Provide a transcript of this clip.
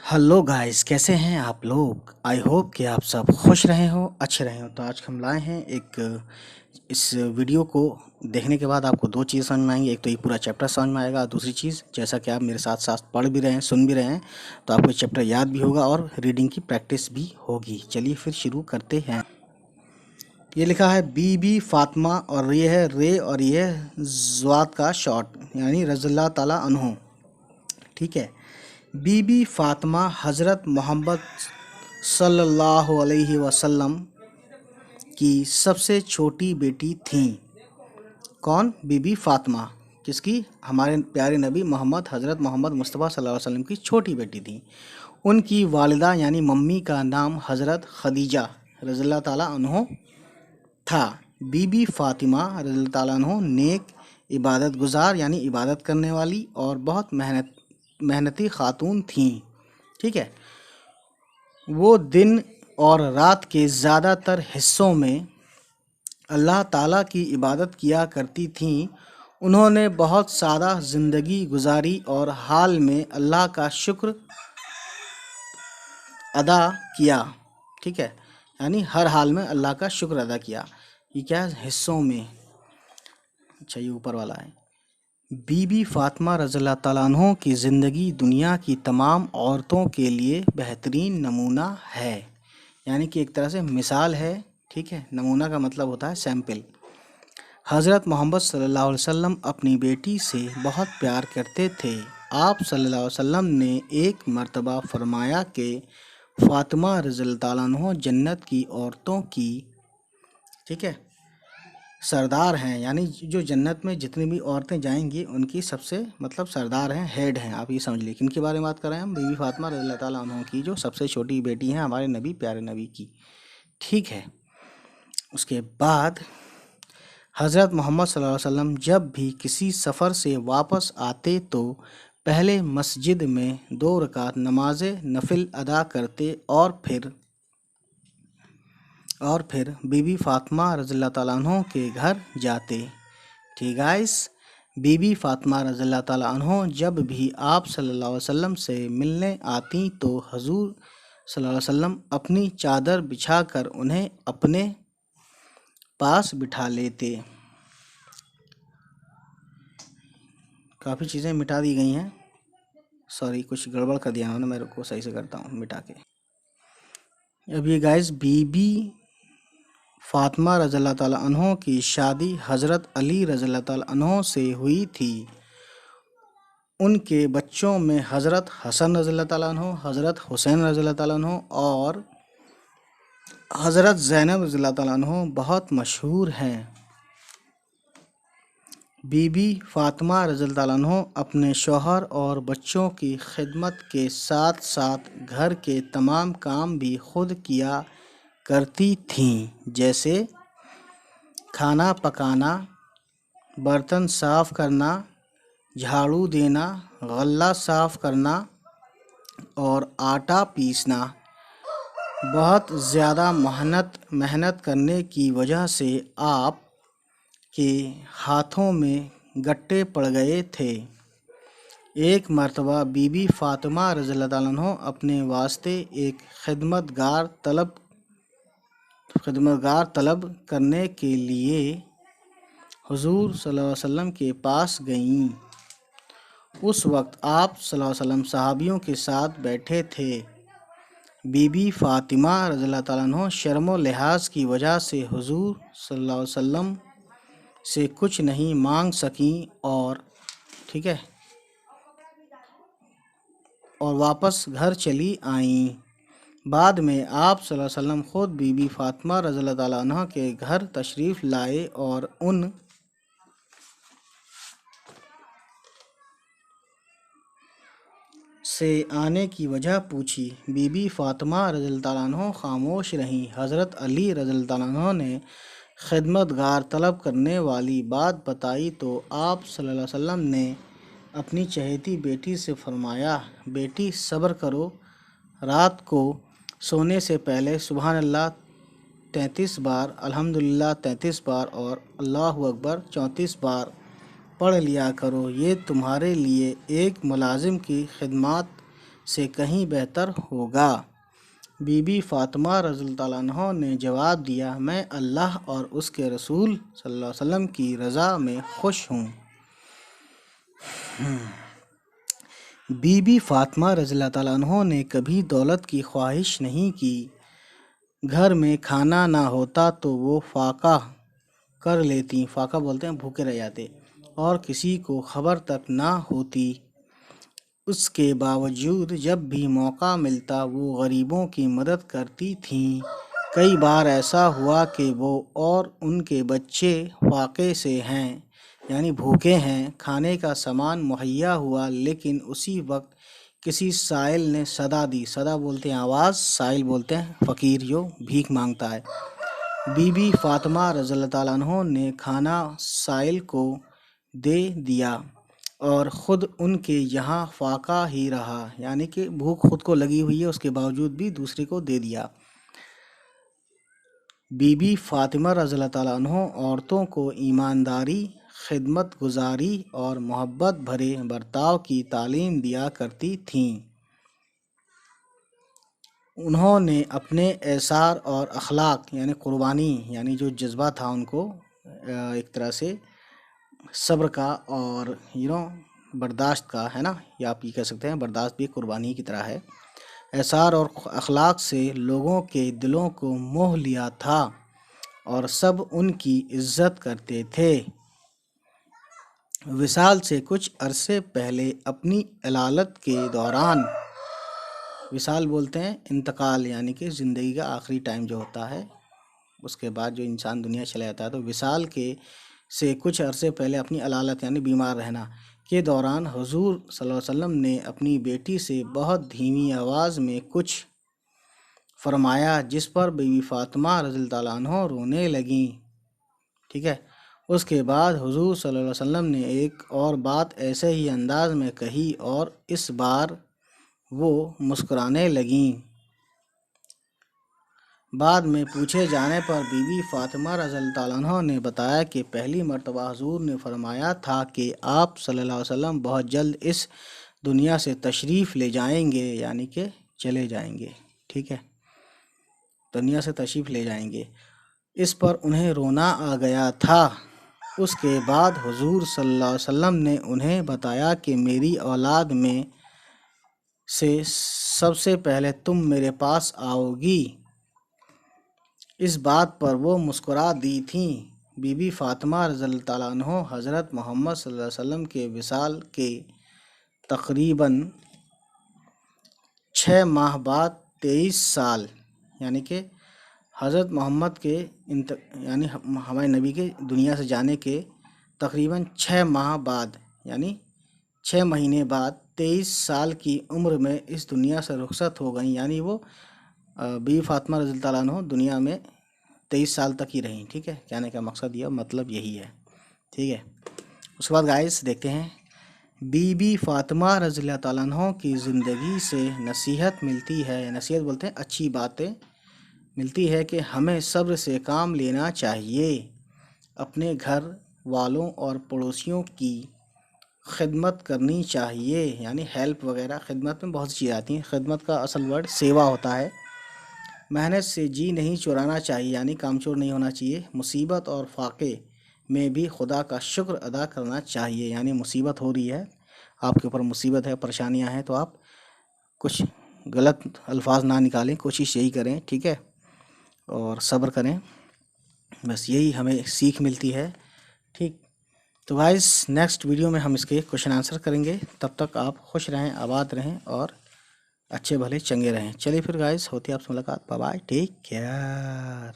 Hello guys, कैसे हैं आप लोग। आई होप कि आप सब खुश रहे हो, अच्छे रहे हो। तो आज हम लाए हैं इस वीडियो को देखने के बाद आपको दो चीज़ समझ में आएंगी। एक तो ये पूरा चैप्टर समझ में आएगा, और दूसरी चीज़, जैसा कि आप मेरे साथ साथ पढ़ भी रहे हैं, सुन भी रहे हैं, तो आपको चैप्टर याद भी होगा और रीडिंग की प्रैक्टिस भी होगी। चलिए फिर शुरू करते हैं। ये लिखा है बीबी फातिमा, और ये है रे, और ये है ज़्वाद का शॉर्ट, यानी रज़ियल्लाहु ताला अन्हु। ठीक है। बीबी फातिमा हज़रत मोहम्मद सल्लल्लाहु अलैहि वसल्लम की सबसे छोटी बेटी थीं। कौन? बीबी फातिमा। किसकी? हमारे प्यारे नबी मोहम्मद हज़रत मोहम्मद मुस्तफ़ा सल्लल्लाहु अलैहि वसल्लम की छोटी बेटी थी। उनकी वालिदा यानी मम्मी का नाम हज़रत खदीजा रज़ियल्लाहु ताला अन्हा था। बीबी फातिमा रज़ियल्लाहु ताला अन्हा नेक, इबादत गुजार यानी इबादत करने वाली और बहुत मेहनती खातून थीं। ठीक है। वो दिन और रात के ज़्यादातर हिस्सों में अल्लाह ताला की इबादत किया करती थीं। उन्होंने बहुत सादा ज़िंदगी गुजारी और हाल में अल्लाह का शुक्र अदा किया। ठीक है, यानी हर हाल में अल्लाह का शुक्र अदा किया। ये क्या है? हिस्सों में। अच्छा, ये ऊपर वाला है। बीबी फातिमा रज़ियल्लाहु ताला अन्हा की ज़िंदगी दुनिया की तमाम औरतों के लिए बेहतरीन नमूना है, यानी कि एक तरह से मिसाल है। ठीक है, नमूना का मतलब होता है सैम्पल। हज़रत मोहम्मद सल्लल्लाहु अलैहि वसल्लम अपनी बेटी से बहुत प्यार करते थे। आप सल्लल्लाहु अलैहि वसल्लम ने एक मर्तबा फरमाया कि फातिमा रज़ियल्लाहु ताला अन्हा जन्नत की औरतों की, ठीक है, सरदार हैं, यानी जो जन्नत में जितनी भी औरतें जाएंगी उनकी सबसे मतलब सरदार हैं, हेड हैं। आप ये समझ लीजिए किन के बारे में बात कर रहे हैं हम? बीबी फातिमा रज़ियल्लाहु ताला अन्हा की, जो सबसे छोटी बेटी हैं हमारे नबी, प्यारे नबी की। ठीक है। उसके बाद हज़रत मोहम्मद सल्लल्लाहु अलैहि वसल्लम जब भी किसी सफ़र से वापस आते तो पहले मस्जिद में 2 रकात नमाज नफिल अदा करते और फिर बीबी फातिमा रज़ियल्लाहु ताला अन्हा के घर जाते। ठीक गाइस, बीबी फातिमा रज़ियल्लाहु ताला अन्हा जब भी आप सल्लल्लाहु अलैहि वसल्लम से मिलने आती तो हुजूर सल्लल्लाहु अलैहि वसल्लम अपनी चादर बिछाकर उन्हें अपने पास बिठा लेते। काफ़ी चीज़ें मिटा दी गई हैं, सॉरी कुछ गड़बड़ कर दिया उन्होंने, मेरे को सही से करता हूँ मिटा के। अब ये गाइस, बीबी फातिमा रज़ियल्लाहु ताला अन्हा की शादी हज़रत अली रज़ियल्लाहु ताला अन्हा से हुई थी। उनके बच्चों में हज़रत हसन रज़ियल्लाहु ताला अन्हा, हज़रत हुसैन रज़ियल्लाहु ताला अन्हा और हज़रत ज़ैनब रज़ियल्लाहु ताला अन्हा बहुत मशहूर हैं। बीबी फातिमा रज़ियल्लाहु ताला अन्हा अपने शौहर और बच्चों की खिदमत के साथ साथ घर के तमाम काम भी खुद किया करती थीं, जैसे खाना पकाना, बर्तन साफ़ करना, झाड़ू देना, गल्ला साफ़ करना और आटा पीसना। बहुत ज़्यादा मेहनत करने की वजह से आप के हाथों में गट्टे पड़ गए थे। एक मर्तबा बीबी फातिमा रज़ियल्लाहु ताला अन्हा अपने वास्ते एक खिदमतगार तलब करने के लिए हुजूर सल्लल्लाहु अलैहि वसल्लम के पास गईं। उस वक्त आप सल्लल्लाहु अलैहि वसल्लम सहाबियों के साथ बैठे थे। बीबी फातिमा रज़ियल्लाहु ताला अन्हा शर्म लिहाज की वजह से हुजूर सल्लल्लाहु अलैहि वसल्लम से कुछ नहीं मांग सकीं और, ठीक है, और वापस घर चली आईं। बाद में आप सल्लल्लाहु अलैहि वसल्लम ख़ुद बीबी फातिमा रज़ियल्लाहु ताला अन्हा के घर तशरीफ़ लाए और उन से आने की वजह पूछी। बीबी फातिमा रज़ियल्लाहु ताला अन्हा खामोश रहीं। हज़रत अली रज़ियल्लाहु ताला अन्हा ने खिदमतगार तलब करने वाली बात बताई तो आप सल्लल्लाहु अलैहि वसल्लम ने अपनी चहेती बेटी से फरमाया, बेटी सब्र करो, रात को सोने से पहले सुबहान अल्लाह 33 बार, अल्हम्दुलिल्लाह 33 बार और अल्लाहु अकबर 34 बार पढ़ लिया करो। ये तुम्हारे लिए एक मुलाजिम की खिदमत سے کہیں بہتر ہوگا۔ بی بی فاطمہ رضی اللہ تعالیٰ عنہ نے جواب دیا، میں اللہ اور اس کے رسول صلی اللہ علیہ وسلم کی رضا میں خوش ہوں۔ بی بی فاطمہ رضی اللہ تعالیٰ عنہ نے کبھی دولت کی خواہش نہیں کی۔ گھر میں کھانا نہ ہوتا تو وہ فاقہ کر لیتی، فاقہ بولتے ہیں بھوکے رہ جاتے، اور کسی کو خبر تک نہ ہوتی۔ اس کے باوجود جب بھی موقع ملتا وہ غریبوں کی مدد کرتی تھیں۔ کئی بار ایسا ہوا کہ وہ اور ان کے بچے فاقے سے ہیں، یعنی بھوکے ہیں، کھانے کا سامان مہیا ہوا، لیکن اسی وقت کسی سائل نے صدا دی۔ صدا بولتے ہیں آواز، سائل بولتے ہیں فقیر جو بھیک مانگتا ہے۔ بی بی فاطمہ رضی اللہ تعالیٰ عنہ نے کھانا سائل کو دے دیا اور خود ان کے یہاں فاقہ ہی رہا، یعنی کہ بھوک خود کو لگی ہوئی ہے، اس کے باوجود بھی دوسرے کو دے دیا۔ بی بی فاطمہ رضی اللہ تعالیٰ عنہ عورتوں کو ایمانداری، خدمت گزاری اور محبت بھرے برتاؤ کی تعلیم دیا کرتی تھیں۔ انہوں نے اپنے ایثار اور اخلاق یعنی قربانی، یعنی جو جذبہ تھا ان کو، ایک طرح سے صبر کا اور برداشت کا، ہے نا، یا آپ یہ کہہ سکتے ہیں برداشت بھی قربانی کی طرح ہے، ایثار اور اخلاق سے لوگوں کے دلوں کو موہ لیا تھا اور سب ان کی عزت کرتے تھے۔ وصال سے کچھ عرصے پہلے اپنی علالت کے دوران، وصال بولتے ہیں انتقال، یعنی کہ زندگی کا آخری ٹائم جو ہوتا ہے، اس کے بعد جو انسان دنیا چلا جاتا ہے، تو وصال سے کچھ عرصے پہلے اپنی علالت یعنی بیمار رہنا کے دوران حضور صلی اللہ علیہ وسلم نے اپنی بیٹی سے بہت دھیمی آواز میں کچھ فرمایا، جس پر بی بی فاطمہ رضی اللہ تعالیٰ عنہ رونے لگیں۔ ٹھیک ہے، اس کے بعد حضور صلی اللہ علیہ وسلم نے ایک اور بات ایسے ہی انداز میں کہی اور اس بار وہ مسکرانے لگیں۔ بعد میں پوچھے جانے پر بی بی فاطمہ رضی اللہ تعالیٰ عنہ نے بتایا کہ پہلی مرتبہ حضور نے فرمایا تھا کہ آپ صلی اللہ علیہ وسلم بہت جلد اس دنیا سے تشریف لے جائیں گے، یعنی کہ چلے جائیں گے۔ ٹھیک ہے، دنیا سے تشریف لے جائیں گے۔ اس پر انہیں رونا آ گیا تھا۔ اس کے بعد حضور صلی اللہ علیہ وسلم نے انہیں بتایا کہ میری اولاد میں سے سب سے پہلے تم میرے پاس آؤ گی۔ اس بات پر وہ مسکرا دی تھیں۔ بی بی فاطمہ رضی اللہ تعالیٰ عنہ حضرت محمد صلی اللہ علیہ وسلم کے وصال کے تقریباً 6 ماہ بعد 23 سال، یعنی کہ حضرت محمد کے یعنی ہمارے نبی کے دنیا سے جانے کے تقریباً 6 ماہ بعد، یعنی 6 مہینے بعد 23 سال کی عمر میں اس دنیا سے رخصت ہو گئیں، یعنی وہ بی فاطمہ رضی اللہ تعالیٰ عنہ دنیا میں 23 سال تک ہی رہیں۔ ٹھیک ہے، کہنے کا مقصد یہ مطلب یہی ہے۔ ٹھیک ہے، اس کے بعد گائز دیکھتے ہیں بی بی فاطمہ رضی اللہ تعالیٰ عنہ کی زندگی سے نصیحت ملتی ہے، نصیحت بولتے ہیں اچھی باتیں ملتی ہے کہ ہمیں صبر سے کام لینا چاہیے، اپنے گھر والوں اور پڑوسیوں کی خدمت کرنی چاہیے، یعنی ہیلپ وغیرہ، خدمت میں بہت سی چیزیں آتی ہیں، خدمت کا اصل ورڈ سیوا ہوتا ہے۔ محنت سے جی نہیں چرانا چاہیے، یعنی کام چور نہیں ہونا چاہیے۔ مصیبت اور فاقے میں بھی خدا کا شکر ادا کرنا چاہیے، یعنی مصیبت ہو رہی ہے، آپ کے اوپر مصیبت ہے، پریشانیاں ہیں، تو آپ کچھ غلط الفاظ نہ نکالیں، کوشش یہی کریں، ٹھیک ہے، اور صبر کریں، بس یہی ہمیں سیکھ ملتی ہے۔ ٹھیک، تو گائز نیکسٹ ویڈیو میں ہم اس کے کوشچن آنسر کریں گے، تب تک آپ خوش رہیں، آباد رہیں اور اچھے بھلے چنگے رہیں۔ چلیے پھر گائز، ہوتی ہے آپ سے ملاقات، بائے بائے، ٹیک کیئر۔